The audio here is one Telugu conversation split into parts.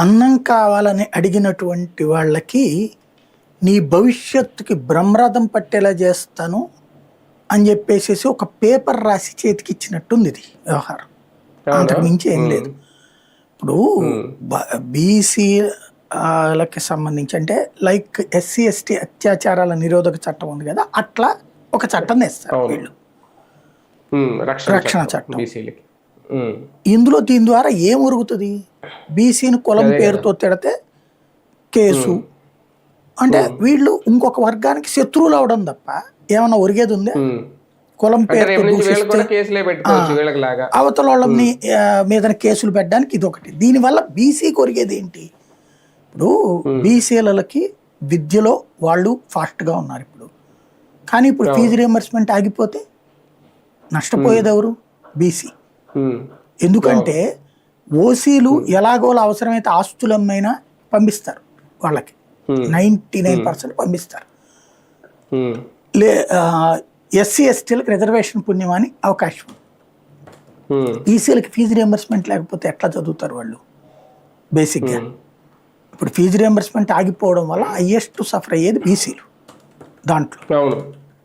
అన్నం కావాలని అడిగినటువంటి వాళ్ళకి నీ భవిష్యత్తుకి బ్రహ్మరథం పట్టేలా చేస్తాను అని చెప్పేసి ఒక పేపర్ రాసి చేతికి ఇచ్చినట్టుంది ఇది వ్యవహారం. అంతకు మించి ఏం లేదు. ఇప్పుడు బీసీలకి సంబంధించి అంటే లైక్ ఎస్సీ ఎస్టీ అత్యాచారాల నిరోధక చట్టం ఉంది కదా, అట్లా ఒక చట్టం తెస్తారు వీళ్ళు, రక్షణ చట్టం. ఇందులో దీని ద్వారా ఏం ఉరుగుతుంది? బీసీని కులం పేరుతో తిడితే కేసు, అంటే వీళ్ళు ఇంకొక వర్గానికి శత్రువులు అవడం తప్ప ఏమన్నా ఒరిగేది ఉందా? కులం పేరుతో అవతల వాళ్ళని మీద కేసులు పెట్టడానికి ఇది ఒకటి. దీనివల్ల బీసీకి ఒరిగేది ఏంటి? ఇప్పుడు బీసీలకి విద్యలో వాళ్ళు ఫాస్ట్గా ఉన్నారు ఇప్పుడు, కానీ ఇప్పుడు ఫీజు రియంబర్స్మెంట్ ఆగిపోతే నష్టపోయేది ఎవరు? బీసీ. ఎందుకంటే ఓసీలు ఎలాగోలా అవసరమైతే ఆస్తులమ్మైనా పంపిస్తారు వాళ్ళకి, 99% పంపిస్తారు. ఎస్సీ ఎస్టీలకు రిజర్వేషన్ పుణ్యమని అవకాశం. ఈసీలకి ఫీజు రియంబర్స్మెంట్ లేకపోతే ఎట్లా చదువుతారు వాళ్ళు బేసిక్గా? ఇప్పుడు ఫీజు రియంబర్స్మెంట్ ఆగిపోవడం వల్ల హైయెస్ట్ సఫర్ అయ్యేది బీసీలు దాంట్లో.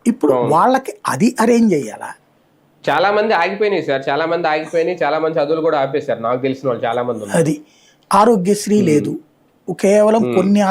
ఇప్పుడు వాళ్ళకి అది అరేంజ్ చేయాలా? చాలా మంది ఆగిపోయినాయి సార్, చాలా మంది ఆగిపోయినాయి, చాలా మంది చదువులు కూడా ఆపేశారు నాకు తెలిసిన వాళ్ళు చాలా మంది. అది ఆరోగ్యశ్రీ లేదు, కేవలం కొన్ని